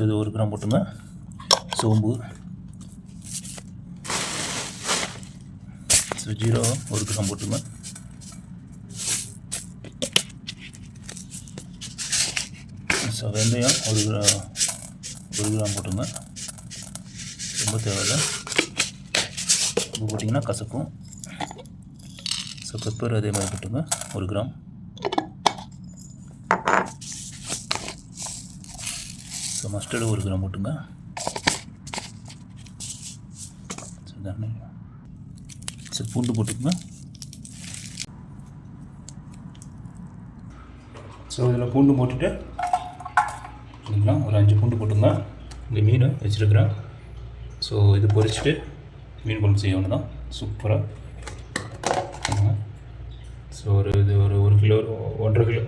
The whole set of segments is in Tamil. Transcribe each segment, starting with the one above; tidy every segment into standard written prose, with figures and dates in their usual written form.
இது 1 கிராம் போட்டுங்க. சோம்பு, ஜீரகம் 1 கிராம் போட்டுங்க. வெந்தயம் 1 கிராம் போட்டுங்க. ரொம்ப தேவையில்லை. உப்பு போட்டிங்கன்னா கசக்கும். பெப்பர் அதே மாதிரி போட்டுங்க 1 கிராம். மஸ்டர்டு 1 கிராம் போட்டுங்க. பூண்டு போட்டுக்குங்க. இதில் பூண்டு போட்டுட்டு ஒரு 5 பூண்டு போட்டுங்க. இந்த மீன் வச்சுருக்கிறேன். இது பொரிச்சிட்டு மீன் குழம்பு செய்யணும் தான் சூப்பராக. இது ஒரு 1 கிலோ 1.5 கிலோ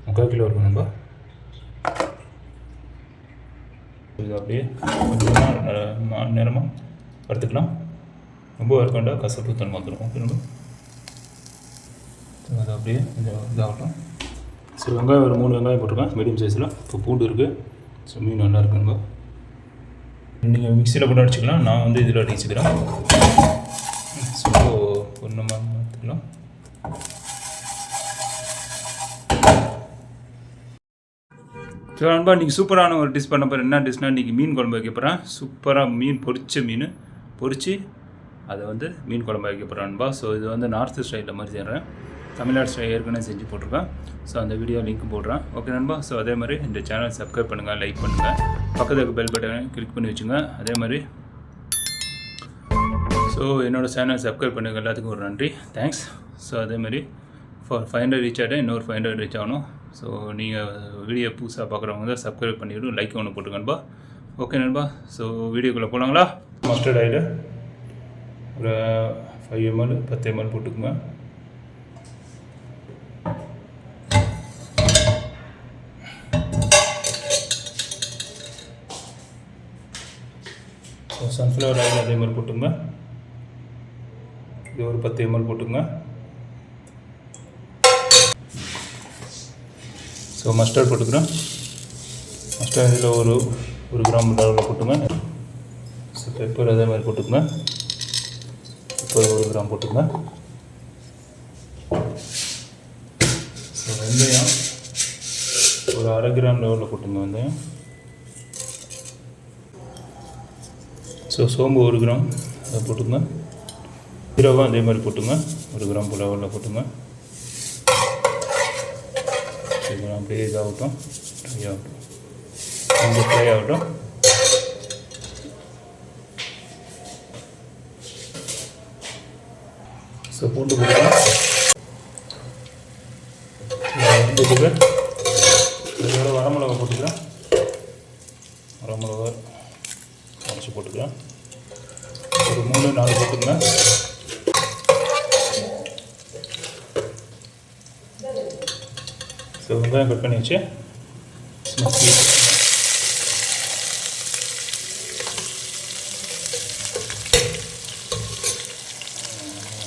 3/4 கிலோ இருக்கும். நம்ம இது அப்படியே கொஞ்சம் நேரமாக வறுத்துக்கலாம். ரொம்ப வறுக்கண்டா கசப்பு தன்மை வந்துடும். ஓகே, நம்ம அது அப்படியே கொஞ்சம் இதாகட்டும். வெங்காயம் ஒரு 3 வெங்காயம் போட்டிருக்கேன் மீடியம் சைஸில். இப்போ பூண்டு இருக்குது. மீன் நல்லா இருக்கு. நம்ம நீங்கள் மிக்சியில் கூட அடிச்சுக்கலாம். நான் வந்து இதில் அடிச்சுக்கிறேன். ஒன்றுமா எடுத்துக்கலாம். நண்பா, இன்றைக்கி சூப்பரான ஒரு டிஷ் பண்ண போகிறேன். என்ன டிஷ்னால் இன்றைக்கி மீன் குழம்பு வைக்க போகிறேன். சூப்பராக பொரிச்ச மீன் பொரித்து அதை வந்து மீன் குழம்பு வைக்க போகிறேன் நண்பா. இது வந்து நார்த் ஸ்டைலில் மாதிரி செய்கிறேன். தமிழ்நாடு ஸ்டைல் ஏற்கனவே செஞ்சு போட்டிருக்கேன். அந்த வீடியோ லிங்க் போடுறேன். ஓகே நண்பா. அதே மாதிரி இந்த சேனல் சப்ஸ்கிரைப் பண்ணுங்கள், லைக் பண்ணுங்கள், பக்கத்துக்கு பெல் பட்டனை கிளிக் பண்ணி வச்சுங்க. அதே மாதிரி என்னோடய சேனல் சப்ஸ்கிரைப் பண்ணுங்கள். எல்லாத்துக்கும் ஒரு நன்றி, தேங்க்ஸ். அதே மாதிரி 500 ரீச் ஆகிட்டேன். இன்னொரு 500 ரீச் ஆகணும். நீங்கள் வீடியோ புதுசாக பார்க்குறவங்க தான் சப்ஸ்கிரைப் பண்ணிவிடும், லைக் ஒன்று போட்டுங்க நண்பா. ஓகே நண்பா. வீடியோக்குள்ளே போகலாங்களா? மஸ்டர்ட் ஆயில் ஒரு 5 ml 10 ml போட்டுக்குங்க. சன்ஃப்ளவர் ஆயில் அதே மாதிரி போட்டுங்க. இது ஒரு 10 ml போட்டுங்க. மஸ்டர்ட் போட்டுக்கிறேன். மஸ்டர்ட் இதில் ஒரு கிராம் அளவில் போட்டுங்க. பெப்பர் அதே மாதிரி போட்டுக்குங்க. பெப்பர் 1 கிராம் போட்டுங்க. வெந்தயம் ஒரு 1/2 கிராம் லெவலில் போட்டுங்க வெந்தயம். சோம்பு 1 கிராம் அதை போட்டுங்க. ஜீரகம் அதே மாதிரி போட்டுங்க. 1 கிராம் லெவலில் போட்டுங்க. அப்படியே இதாகட்டும், ஃப்ரை ஆகட்டும், கொஞ்சம் ஃப்ரை ஆகட்டும். பூண்டு போட்டுக்கலாம். போட்டுக்கிறேன். இதோட வரமிளகா போட்டுக்கிறேன். வரமிளகா அரைச்சி போட்டுக்கிறேன். ஒரு 3-4 போட்டுங்க. வெங்காயம் கட் பண்ணி வச்சு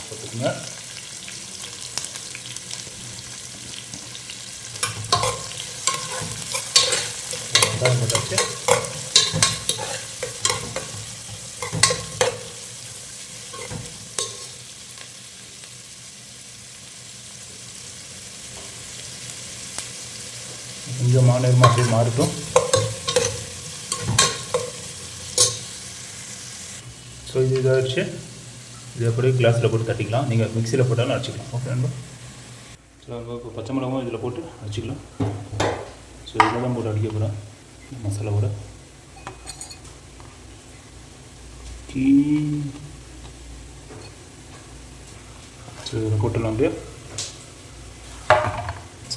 போட்டுக்குங்க. வெங்காயம் போட்டாச்சு. கொஞ்சம் மாநிலமாக அப்படியே மாறட்டும். இது இதாகிடுச்சு. இது அப்படியே கிளாஸில் போட்டு தட்டிக்கலாம். நீங்கள் மிக்சியில் போட்டாலும் அடிச்சிக்கலாம். ஓகே நண்பா. இப்போ பச்சை மிளகாவும் இதில் போட்டு அடிச்சிக்கலாம். இதில் தான் போட்டு அடிக்க போகிறேன் மசாலாவோட. இதில் போட்டுடலாம் அப்படியே.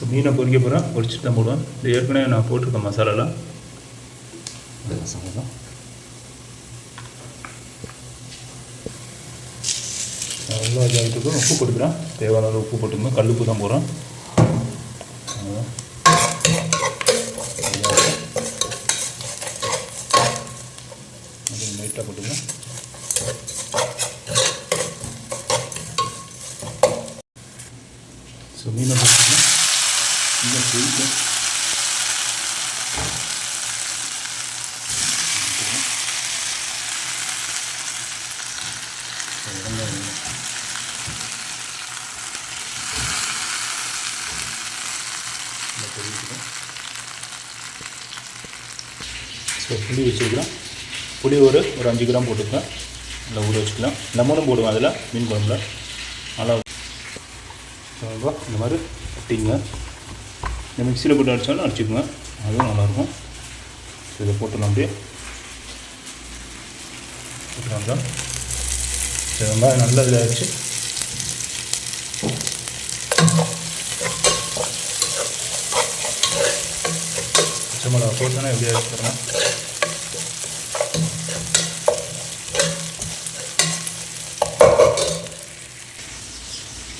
மீனை பொரிக்க போகிறேன். பொரிச்சுட்டு தான் போடுவேன். இது ஏற்கனவே நான் போட்டிருக்கேன் மசாலாலாம். இந்த மசாலா தான் நல்லா இதாகிட்டு. உப்பு போட்டுக்கிறேன். தேவையான அளவு உப்பு போட்டுங்க. கல் உப்பு தான் போடுறேன். லைட்டாக போட்டுங்க. மீனை போட்டுக்கலாம். இந்த பொரிக்க ஸோ புளி வச்சுருக்கிறோம். புளி ஒரு 5 கிராம் போட்டுக்கலாம். நல்லா ஊற வச்சுக்கலாம். லெமனும் போடுவோம் அதில் மீன் குழம்புல. நல்லா இந்த மாதிரி கட்டிங்க. இந்த மிக்சியில் போட்டு அடித்தாலும் அடிச்சுக்கோங்க, அதுவும் நல்லாயிருக்கும். ஸோ இதை போட்டுலாம் அப்படியே போட்டுருவாங்க. சரி, வெங்காயம் நல்லா இதாகிடுச்சு. பச்சை மிளகா போட்டோன்னா எப்படி ஆகிடுச்சுக்கிறேன்.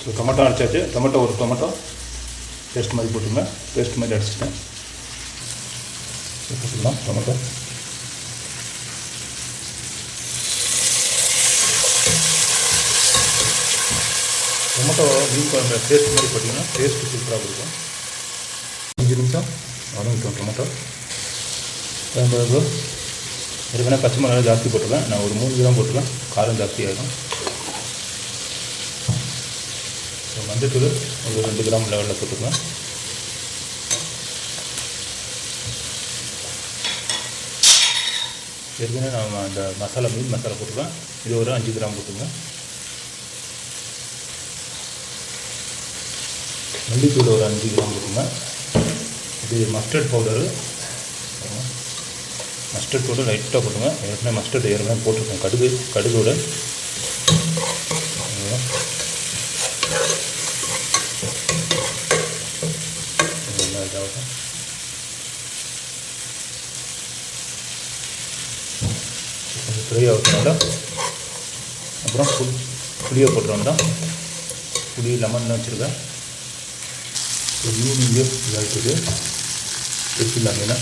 ஸோ டொமேட்டோ அடிச்சாச்சு. ஒரு டொமேட்டோ பேஸ்ட் மாதிரி போட்டுருங்க. பேஸ்ட் மாதிரி அடிச்சிட்டேன். போட்டுக்கலாம் டொமேட்டோ. மீன் குழம்பு பேஸ்ட் மாதிரி போட்டிங்கன்னா டேஸ்ட்டு சூப்பராக கொடுக்கும். 5 நிமிஷம் வதங்கிட்டோம் டொமேட்டோ. ஏற்கனவே பச்சை மிளகா ஜாஸ்தி போட்டுருவேன். நான் ஒரு 3 கிராம் போட்டுருவேன், காரம் ஜாஸ்தியாகும். மஞ்சத்தூள் ஒரு 2 கிராம் லெவலில் போட்டுக்கலாம். ஏற்கனவே நான் அந்த மீன் மசாலா போட்டுருவேன். இது ஒரு 5 கிராம் போட்டுருங்க. மல்லித்தூள் ஒரு 5 கிராம் போட்டுருங்க. இது மஸ்டர்ட் பவுடரு லைட்டாக போட்டுங்க. ஏற்கனவே மஸ்டர்ட் ஏற்கனவே போட்டிருக்கேன். கடுகோட கொஞ்சம் ஃப்ரை ஆகுறதுனால அப்புறம் புளியை போட்டுருவோம். தான் புளி லெமன் வச்சுருக்கேன். மீன் இங்கே இதாகிட்டுது எடுத்துடலாங்கன்னா.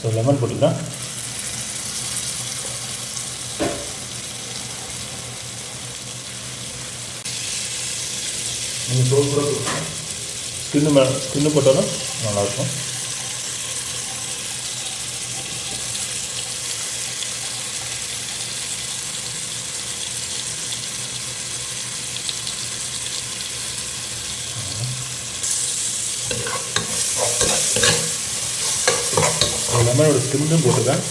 ஸோ லெமன் போட்டுக்கலாம். நீங்கள் தோல் கூட ஸ்கின்னு போட்டாலும் நல்லாயிருக்கும். லெமனோட ஸ்கின்னும் போட்டுருக்கேன்.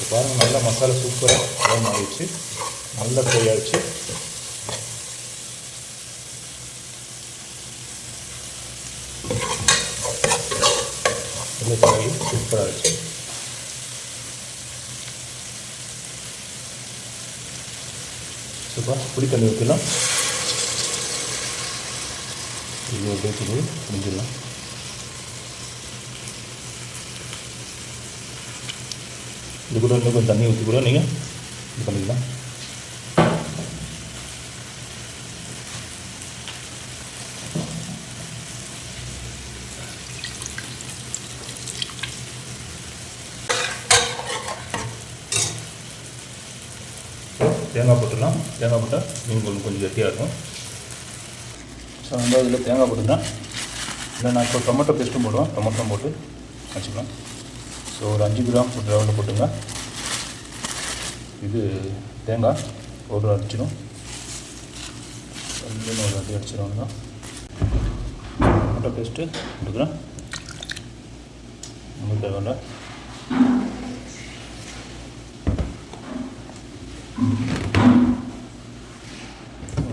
பாருங்கள், நல்லா மசாலா சூப்பராக மாறிடுச்சு. நல்லா ஃப்ரை ஆகிடுச்சு. சூப்பராக ஆகிடுச்சு. சூப்பர். புளி தண்ணி ஊற்றிடலாம். இது அப்படியே முடிஞ்சிடலாம். இது கூட இன்னும் கொஞ்சம் தண்ணி ஊற்றி கூட நீங்கள் இது பண்ணிக்கலாம். தேங்காய் போட்டுடலாம். தேங்காய் போட்டால் மீன் குழம்பு கொஞ்சம் கெட்டியாக இருக்கும். ஸோ வந்து இதில் தேங்காய் போட்டுக்கலாம். இல்லை நான் இப்போ டொமேட்டோ பேஸ்ட்டும் போடுவேன். டொமேட்டோ போட்டு வச்சுக்கலாம். ஸோ ஒரு 5 கிராம் லெவலில் போட்டுங்க. இது தேங்காய் பவுடர் அடிச்சிடும். ஒரு அடி அடிச்சிடும். தான் டொமேட்டோ பேஸ்ட்டு போட்டுக்கிறேன். உங்களுக்கு தேவையில்ல.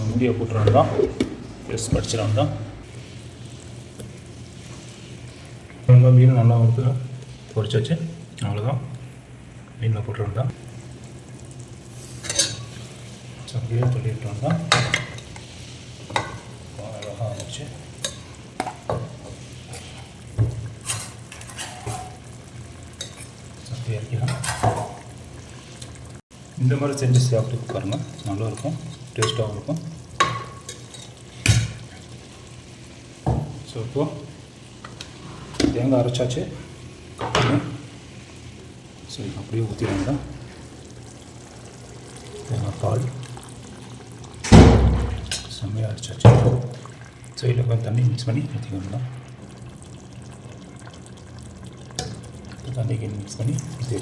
மூடியை போட்டுறான் தான் பேஸ்ட் படிச்சிடான் தான். மீன் நல்லா வந்து பொரிச்சு வச்சு அவ்வளோதான். மீனில் போட்டுருந்தா அப்படியே சொல்லிட்டு வந்தால் அழகாக வச்சு அப்படியே இறக்கலாம். இந்த மாதிரி செஞ்சு சாப்பிட்டு பாருங்கள், நல்லாயிருக்கும், டேஸ்ட்டாகவும் இருக்கும். ஸோ இப்போது தேங்காய் அரைச்சாச்சு. சரி, அப்படியே ஊற்றிடுங்க. தேங்காய் பால் செம்மையாக அரைச்சாச்சு. ஸோ இதில் கொஞ்சம் தண்ணி மிக்ஸ் பண்ணி ஊற்றிக்கணும். தண்ணிக்கு மிக்ஸ் பண்ணி ஊற்றி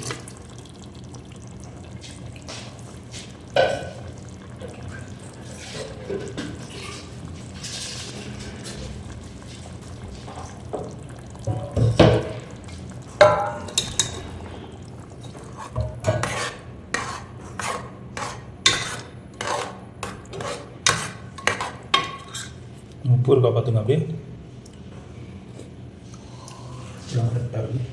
உப்பு இருக்கா பார்த்துங்க. அப்படியே கரெக்டாக இருக்குது.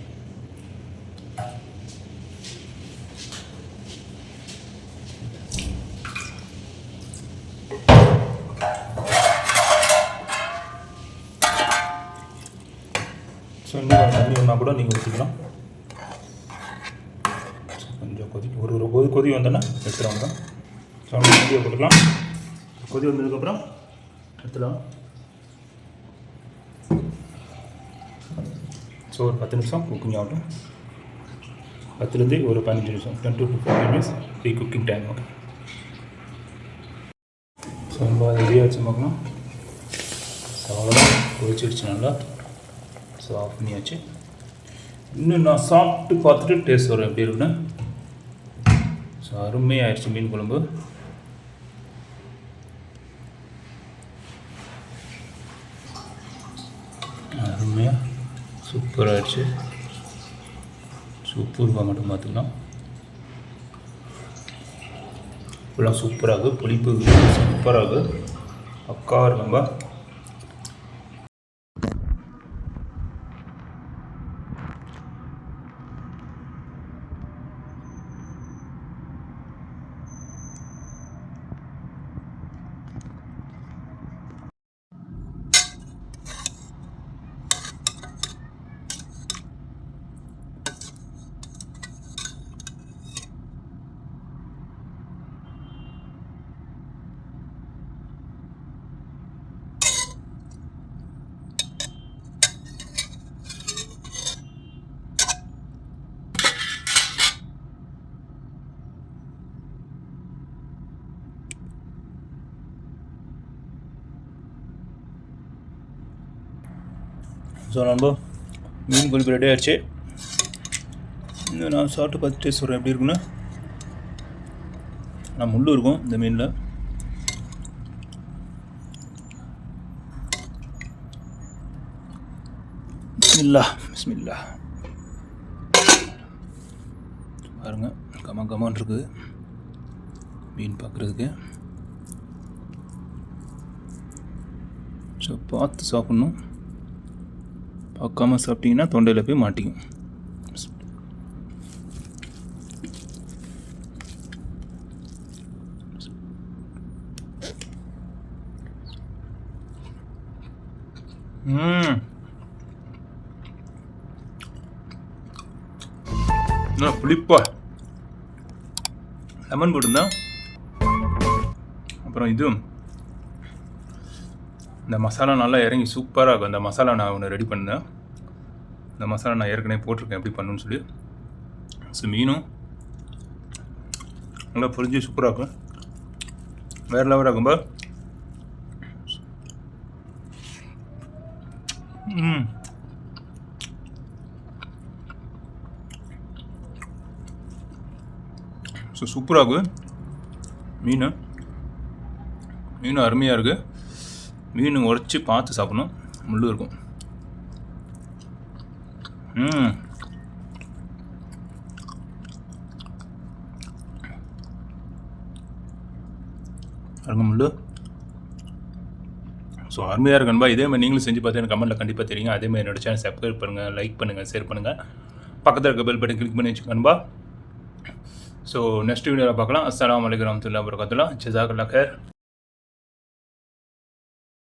ஸோ இன்னும் தண்ணி ஒன்றா கூட நீங்கள் ஊற்றிக்கலாம். கொஞ்சம் கொதி வந்தோன்னா எடுத்துருவாங்க. ஸோ கொதியை போட்டுக்கலாம். கொதி வந்ததுக்கப்புறம் எடுத்துலாம். ஸோ ஒரு 10 நிமிஷம் குக்கிங் ஆகட்டும். 10லேருந்து ஒரு 15 நிமிஷம், 10 to 15 minutes pre cooking time ஆகும். ஸோ நம்ம ரெடியாக வச்சு பார்க்கணும். ஸோ அவ்வளோதான், கொதிச்சிடுச்சு நல்லா. ஸோ ஆஃப் பண்ணியாச்சு. இன்னும் நான் சாப்பிட்டு பார்த்துட்டு டேஸ்ட் வரும் எப்படி இருக்குன்னு. ஸோ அருமையாகிடுச்சு மீன் குழம்பு. அருமையாக சூப்பராகிடுச்சு. உப்பு இருக்கா மட்டும் பார்த்துக்கலாம். ஃபுல்லாக சூப்பராக புளிப்பு சூப்பராக பக்காவாக இருக்கும்பா. ஸோ நம்ம மீன் குழம்பு ரெடி ஆகிடுச்சு. இன்னும் நான் சாப்பிட்டு பார்த்து டேஸ்ட் சொல்கிறேன் எப்படி இருக்குன்னு. நான் முள் இருக்கும் இந்த மீனில். பிஸ்மில்லா பாருங்க, கமான் இருக்குது மீன் பார்க்குறதுக்கு. ஸோ பார்த்து சாப்பிட்ணும். பார்க்காம சாப்பிட்டிங்கன்னா தொண்டையில் போய் மாட்டிக்கும். புளிப்பா லெமன் போட்டுருந்தா. அப்புறம் இது இந்த மசாலா நல்லா இறங்கி சூப்பராக இருக்கும். அந்த மசாலா நான் ஒன்று ரெடி பண்ணேன். இந்த மசாலா நான் ஏற்கனவே போட்டிருக்கேன் எப்படி பண்ணணுன்னு சொல்லி. ஸோ மீனும் நல்லா பொரிஞ்சு சூப்பராக இருக்கும். வேறு லெவலாக இருக்கும்பா. ஸோ சூப்பராக இருக்குது மீன் அருமையாக இருக்குது. மீன் உடச்சி பார்த்து சாப்பிடணும், முள் இருக்கும். அருங்க முள். ஸோ அருமையாக இருக்குன்பா. இதேமாதிரி நீங்களும் செஞ்சு பார்த்து எனக்கு கமெண்ட்டில் கண்டிப்பாக தெரியுங்க. அதேமாதிரி என்னோட சேனல் சப்ஸ்கிரைப் பண்ணுங்கள், லைக் பண்ணுங்கள், ஷேர் பண்ணுங்கள். பக்கத்தில் இருக்க பெல் பட்டன் கிளிக் பண்ணி வச்சுக்கணும்பா. ஸோ நெக்ஸ்ட் வீடியோவில் பார்க்கலாம். அஸ்ஸலாமு அலைக்கும் வரஹ்மத்துல்லாஹி வபரகாத்துஹு. ஜஸாக்கல்லாஹ் ஹைர்.